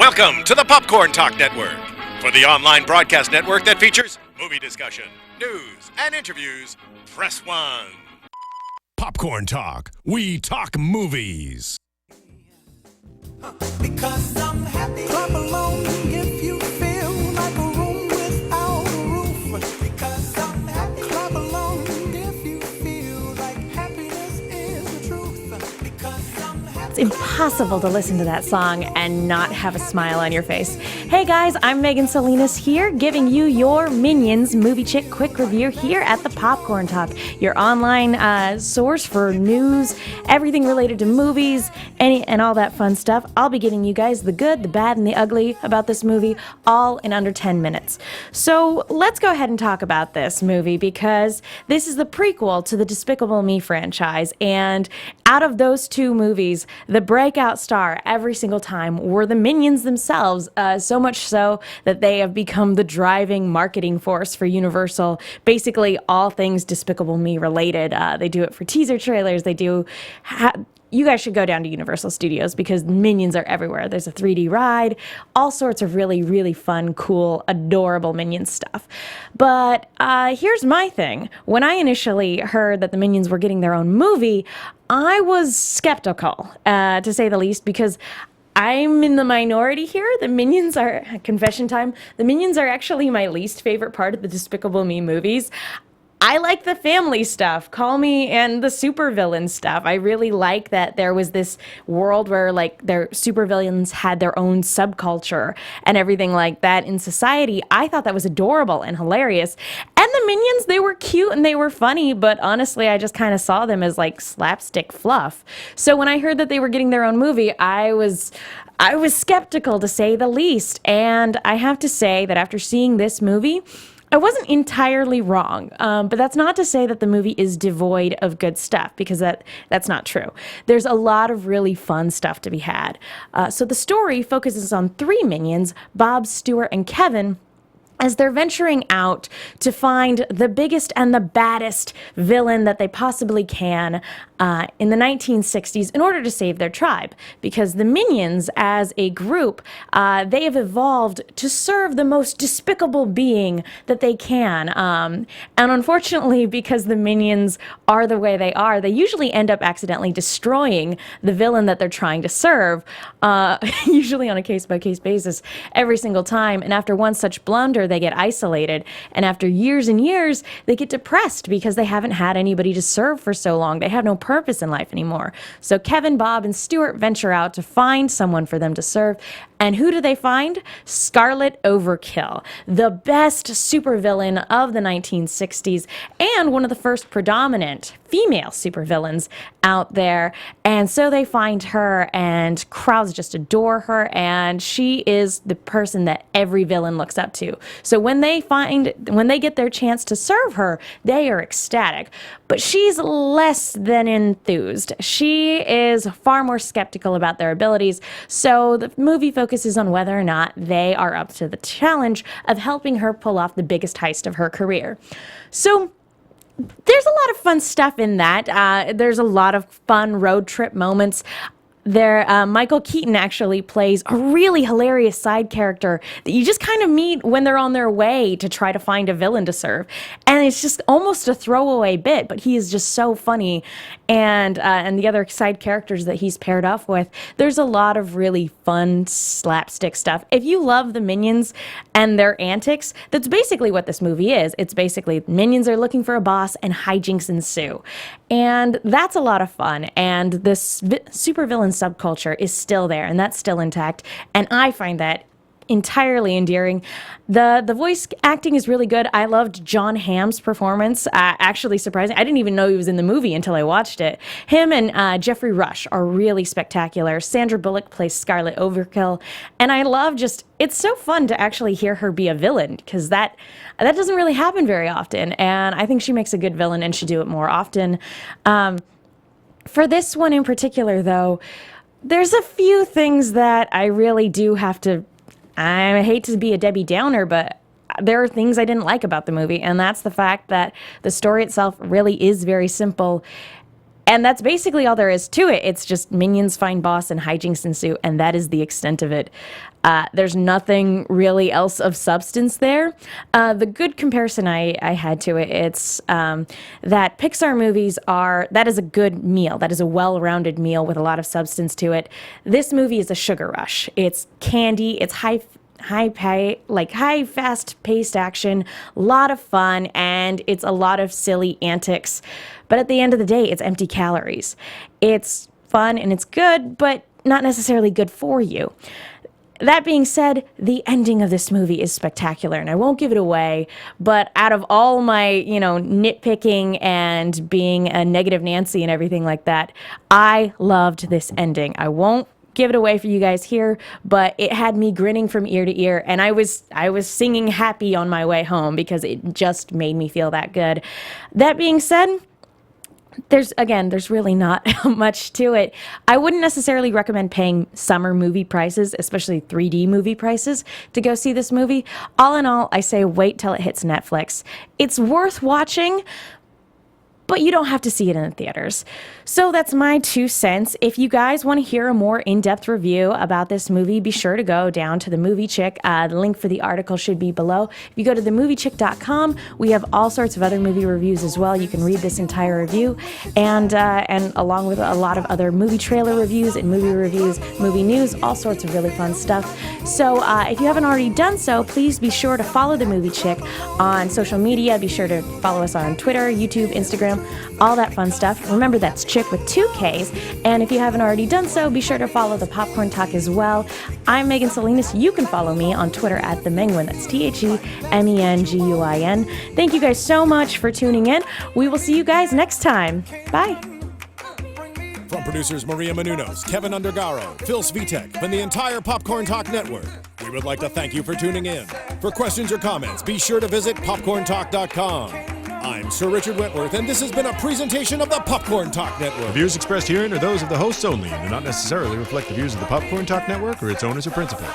Welcome to the Popcorn Talk Network, for the online broadcast network that features movie discussion, news, and interviews. Press 1. Popcorn Talk. We talk movies. Because I'm happy. Clap along if you feel like a room without a roof. Because I'm happy. Clap along if you feel like happiness is the truth. Because I'm happy. It's impossible to listen to that song and not have a smile on your face. Hey guys, I'm Megan Salinas here, giving you your Minions Moviechickk quick review here at the Popcorn Talk, your online source for news, everything related to movies, and all that fun stuff. I'll be giving you guys the good, the bad, and the ugly about this movie, all in under 10 minutes. So let's go ahead and talk about this movie, because this is the prequel to the Despicable Me franchise, and out of those two movies, the breakout star every single time were the Minions themselves, so much so that they have become the driving marketing force for Universal. Basically, all things Despicable Me related. They do it for teaser trailers. They do. You guys should go down to Universal Studios because Minions are everywhere. There's a 3D ride, all sorts of really, really fun, cool, adorable Minions stuff. But here's my thing. When I initially heard that the Minions were getting their own movie, I was skeptical, to say the least, because I'm in the minority here. The Minions are, confession time, the Minions are actually my least favorite part of the Despicable Me movies. I like the family stuff, call me, and the supervillain stuff. I really like that there was this world where, like, their supervillains had their own subculture and everything like that in society. I thought that was adorable and hilarious. And the Minions, they were cute and they were funny, but honestly, I just kind of saw them as, like, slapstick fluff. So when I heard that they were getting their own movie, I was skeptical, to say the least. And I have to say that after seeing this movie, I wasn't entirely wrong, but that's not to say that the movie is devoid of good stuff, because that's not true. There's a lot of really fun stuff to be had. So the story focuses on three Minions, Bob, Stuart, and Kevin, as they're venturing out to find the biggest and the baddest villain that they possibly can in the 1960s in order to save their tribe. Because the Minions, as a group, they have evolved to serve the most despicable being that they can. And unfortunately, because the Minions are the way they are, they usually end up accidentally destroying the villain that they're trying to serve, usually on a case-by-case basis, every single time. And after one such blunder, they get isolated, and after years and years, they get depressed because they haven't had anybody to serve for so long. They have no purpose in life anymore. So Kevin, Bob, and Stuart venture out to find someone for them to serve. And who do they find? Scarlet Overkill, the best supervillain of the 1960s and one of the first predominant female supervillains out there. And so they find her, and crowds just adore her, and she is the person that every villain looks up to. So when they get their chance to serve her, they are ecstatic. But she's less than enthused. She is far more skeptical about their abilities. So the movie focuses on whether or not they are up to the challenge of helping her pull off the biggest heist of her career. So there's a lot of fun stuff in that. There's a lot of fun road trip moments. Michael Keaton actually plays a really hilarious side character that you just kind of meet when they're on their way to try to find a villain to serve. And it's just almost a throwaway bit, but he is just so funny. And the other side characters that he's paired up with, there's a lot of really fun slapstick stuff. If you love the Minions and their antics, that's basically what this movie is. It's basically Minions are looking for a boss and hijinks ensue. And that's a lot of fun. And this supervillain subculture is still there, and that's still intact. And I find that entirely endearing. The voice acting is really good. I loved John Hamm's performance. Actually surprising. I didn't even know he was in the movie until I watched it. Him and Jeffrey Rush are really spectacular. Sandra Bullock plays Scarlet Overkill. And I love it's so fun to actually hear her be a villain, because that doesn't really happen very often. And I think she makes a good villain and should do it more often. For this one in particular, though, there's a few things that I really do have to, I hate to be a Debbie Downer, but there are things I didn't like about the movie, and that's the fact that the story itself really is very simple. And that's basically all there is to it. It's just minions find boss and hijinks ensue, and that is the extent of it. There's nothing really else of substance there. The good comparison I had to it, it's that Pixar movies that is a good meal. That is a well-rounded meal with a lot of substance to it. This movie is a sugar rush. It's candy. It's high fast-paced action, a lot of fun, and it's a lot of silly antics. But at the end of the day, it's empty calories. It's fun and it's good, but not necessarily good for you. That being said, the ending of this movie is spectacular, and I won't give it away, but out of all my, nitpicking and being a negative Nancy and everything like that, I loved this ending. I won't give it away for you guys here, but it had me grinning from ear to ear, and I was singing happy on my way home because it just made me feel that good. That being said, there's really not much to it. I wouldn't necessarily recommend paying summer movie prices, especially 3D movie prices, to go see this movie. All in all, I say wait till it hits Netflix. It's worth watching, but you don't have to see it in the theaters. So that's my 2 cents. If you guys want to hear a more in-depth review about this movie, be sure to go down to the Moviechickk. The link for the article should be below. If you go to themoviechickk.com, we have all sorts of other movie reviews as well. You can read this entire review, and along with a lot of other movie trailer reviews and movie reviews, movie news, all sorts of really fun stuff. So if you haven't already done so, please be sure to follow the Moviechickk on social media. Be sure to follow us on Twitter, YouTube, Instagram, all that fun stuff. Remember, that's Chick with 2 Ks. And if you haven't already done so, be sure to follow the Popcorn Talk as well. I'm Megan Salinas. You can follow me on Twitter at TheMenguin. That's TheMenguin. Thank you guys so much for tuning in. We will see you guys next time. Bye. From producers Maria Menounos, Kevin Undergaro, Phil Svitek, and the entire Popcorn Talk Network, we would like to thank you for tuning in. For questions or comments, be sure to visit popcorntalk.com. I'm Sir Richard Wentworth, and this has been a presentation of the Popcorn Talk Network. The views expressed herein are those of the hosts only and do not necessarily reflect the views of the Popcorn Talk Network or its owners or principals.